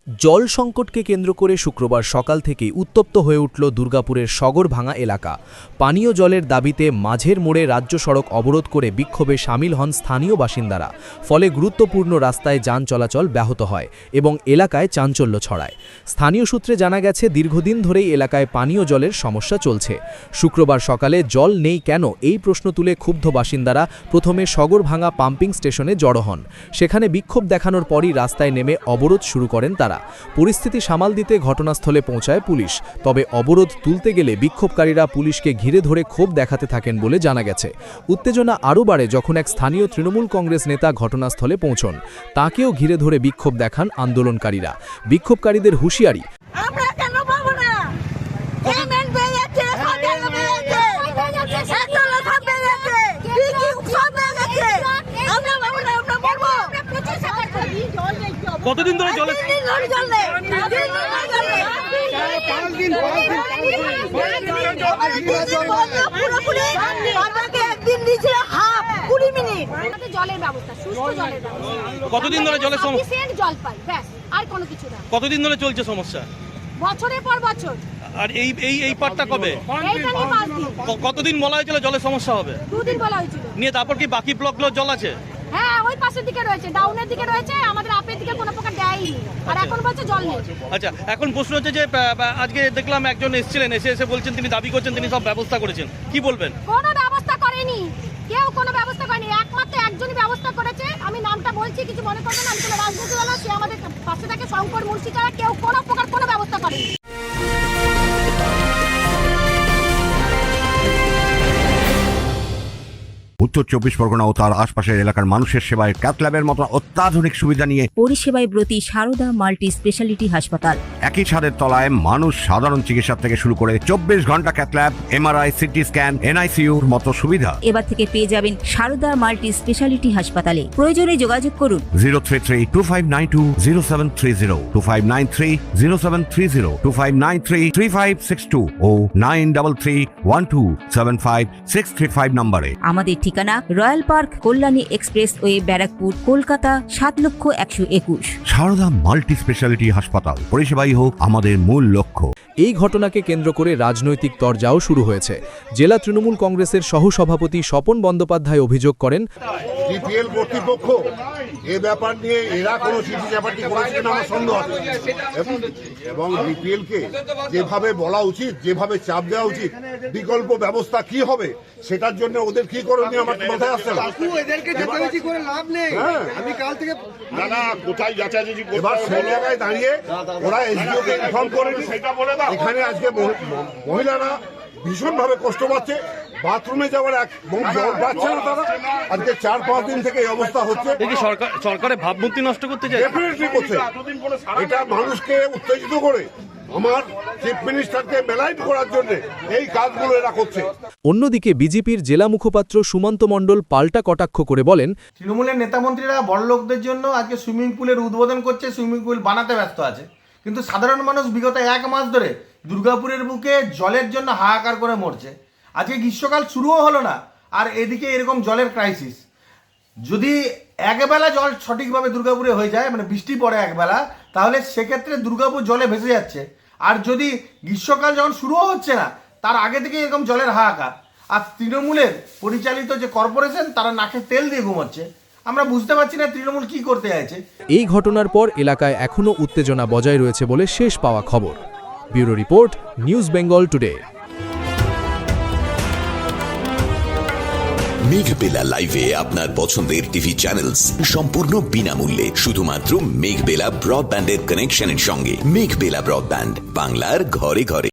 জল সংকটকে কেন্দ্র করে শুক্রবার সকাল থেকেই উত্তপ্ত হয়ে উঠল দুর্গাপুরের সগরভাঙা এলাকা। পানীয় জলের দাবিতে মাঝের মোড়ে রাজ্য সড়ক অবরোধ করে বিক্ষোভে সামিল হন স্থানীয় বাসিন্দারা। ফলে গুরুত্বপূর্ণ রাস্তায় যান চলাচল ব্যাহত হয় এবং এলাকায় চাঞ্চল্য ছড়ায়। স্থানীয় সূত্রে জানা গেছে, দীর্ঘদিন ধরেই এলাকায় পানীয় জলের সমস্যা চলছে। শুক্রবার সকালে জল নেই কেন এই প্রশ্ন তুলে ক্ষুব্ধ বাসিন্দারা প্রথমে সগরভাঙা পাম্পিং স্টেশনে জড়ো হন। সেখানে বিক্ষোভ দেখানোর পরই রাস্তায় নেমে অবরোধ শুরু করেন তারা। পরিস্থিতি সামাল দিতে ঘটনাস্থলে পৌঁছায় পুলিশ। তবে অবরোধ তুলতে গেলে বিক্ষোভকারীরা পুলিশকে ঘিরে ধরে ক্ষোভ দেখাতে থাকেন বলে জানা গেছে। উত্তেজনা আরও বাড়ে যখন এক স্থানীয় তৃণমূল কংগ্রেস নেতা ঘটনাস্থলে পৌঁছন। তাকেও ঘিরে ধরে বিক্ষোভ দেখান আন্দোলনকারীরা। বিক্ষোভকারীদের হুঁশিয়ারি, কতদিন ধরে জলে কতদিন ধরে জলের সমস্যা? কতদিন ধরে চলছে সমস্যা? বছরের পর বছর। আর এই পার্টটা কবে? কতদিন বলা হয়েছিল জলের সমস্যা হবে? 2 দিন বলা হয়েছিল। নিয়ে তারপর কি বাকি ব্লকগুলো জল আছে? হ্যাঁ, ওই পাশের দিকে রয়েছে, ডাউনের দিকে রয়েছে, আমাদের আপের দিকে কোনো প্রকার দেয়নি। আর এখন বলছে জল নেই। আচ্ছা, এখন প্রশ্ন হচ্ছে যে আজকে দেখলাম একজন এসেছিলেন, এসে বলছেন তিনি দাবি করছেন তিনি সব ব্যবস্থা করেছেন, কি বলবেন? কোনো ব্যবস্থা করেনি, কেউ কোনো ব্যবস্থা করেনি। একমাত্র একজনই ব্যবস্থা করেছে, আমি নামটা বলছি, কিছু মনে করবেন না, আমি কোনো রাজনীতিওয়ালা, সে আমাদের পাশে থাকে শঙ্কর মুন্সি, ছাড়া কেউ কোনো প্রকার কোনো ব্যবস্থা করেনি। উত্তর 24 পরগনা ও তার আশপাশের এলাকার মানুষের সেবায় ক্যাথল্যাবের মতো অত্যাধুনিক সুবিধা নিয়ে পরিষেবায় ব্রতী সারদা মাল্টি স্পেশালিটি হাসপাতাল। একই ছাদের তলায় মানুষ সাধারণ চিকিৎসা থেকে শুরু করে 24 ঘন্টা ক্যাথল্যাব, এমআরআই, সিটি স্ক্যান, এনআইসিইউর মতো সুবিধা এবার থেকে পেয়ে যাবেন সারদা মাল্টি স্পেশালিটি হাসপাতালে। প্রয়োজনে যোগাযোগ করুন 033-2592-0730, 2593-0730, 2593-3562 ও 9331275635 নম্বরে। আমাদের ঠিকানা Royal Park, Kalyani expressway, Barrackpore, Kolkata 7,01,021। Sarada multi speciality হাসপাতাল, পরিষেবাই হোক আমাদের মূল লক্ষ্য। এই ঘটনাকে কেন্দ্র করে রাজনৈতিক তরজাও শুরু হয়েছে। জেলা তৃণমূল কংগ্রেসের সহসভাপতি স্বপন বন্দ্যোপাধ্যায় অভিযোগ করেন, বিপিএল কর্তৃপক্ষ এ ব্যাপার নিয়ে এরা কোনো চিঠি চাপাটি করেছে কিনা আমার সন্দেহ আছে, এবং বিপিএলকে যেভাবে বলা উচিত, যেভাবে চাপ দেওয়া উচিত, বিকল্প ব্যবস্থা কি হবে সেটার জন্য ওদের কি করণীয় আমার মাথায় আসছে না। না, কোথায় যাচাই এবার সেই জায়গায় দাঁড়িয়ে ওরা এসডিওকে ইনফর্ম করে সেটা বলে দাও। এখানে আজকে মহিলারা ভীষণভাবে কষ্ট পাচ্ছে, বাথরুমে যাওয়ার এক জল পাচ্ছে না তারা। আজকে 4-5 দিন থেকে এই অবস্থা হচ্ছে। সরকারের ভাবমূর্তি নষ্ট করতে চায়, ডেফিনেটলি করছে। এটা মানুষকে উত্তেজিত করে আমার চিফ মিনিস্টারকে মেলাইট করার জন্য এই কাজগুলো এরা করছে। অন্যদিকে বিজেপির জেলা মুখপাত্র সুমন্ত মণ্ডল পাল্টা কটাক্ষ করে বলেন, তৃণমূলের নেতামন্ত্রীরা বড়লোকদের জন্য আজকে সুইমিং পুলের উদ্বোধন করছে, সুইমিং পুল বানাতে ব্যস্ত আছে, কিন্তু সাধারণ মানুষ বিগত 1 মাস ধরে দুর্গাপুরের বুকে জলের জন্য হাহাকার করে মরছে। আজকে গ্রীষ্মকাল শুরুও হলো না, আর এদিকে এরকম জলের ক্রাইসিস। যদি একবেলা জল সঠিকভাবে দুর্গাপুরে হয়ে যায়, মানে বৃষ্টি পড়ে একবেলা, তাহলে সেক্ষেত্রে দুর্গাপুর জলে ভেসে যাচ্ছে। আর যদি গ্রীষ্মকাল যখন শুরুও হচ্ছে না, তার আগে থেকে এরকম জলের হাহাকার। আর তৃণমূলের পরিচালিত যে কর্পোরেশন, তারা নাকে তেল দিয়ে ঘুমাচ্ছে। আমরা বুঝতে পারছি না তৃণমূল কি করতে চাইছে। এই ঘটনার পর এলাকায় এখনও উত্তেজনা বজায় রয়েছে বলে শেষ পাওয়া খবর। Bureau report, news Bengal today. Meghbela লাইভে আপনার পছন্দের টিভি চ্যানেলস সম্পূর্ণ বিনামূল্যে, শুধুমাত্র মেঘবেলা ব্রডব্যান্ডের কানেকশনের সঙ্গে। মেঘবেলা ব্রডব্যান্ড, বাংলার ঘরে ঘরে।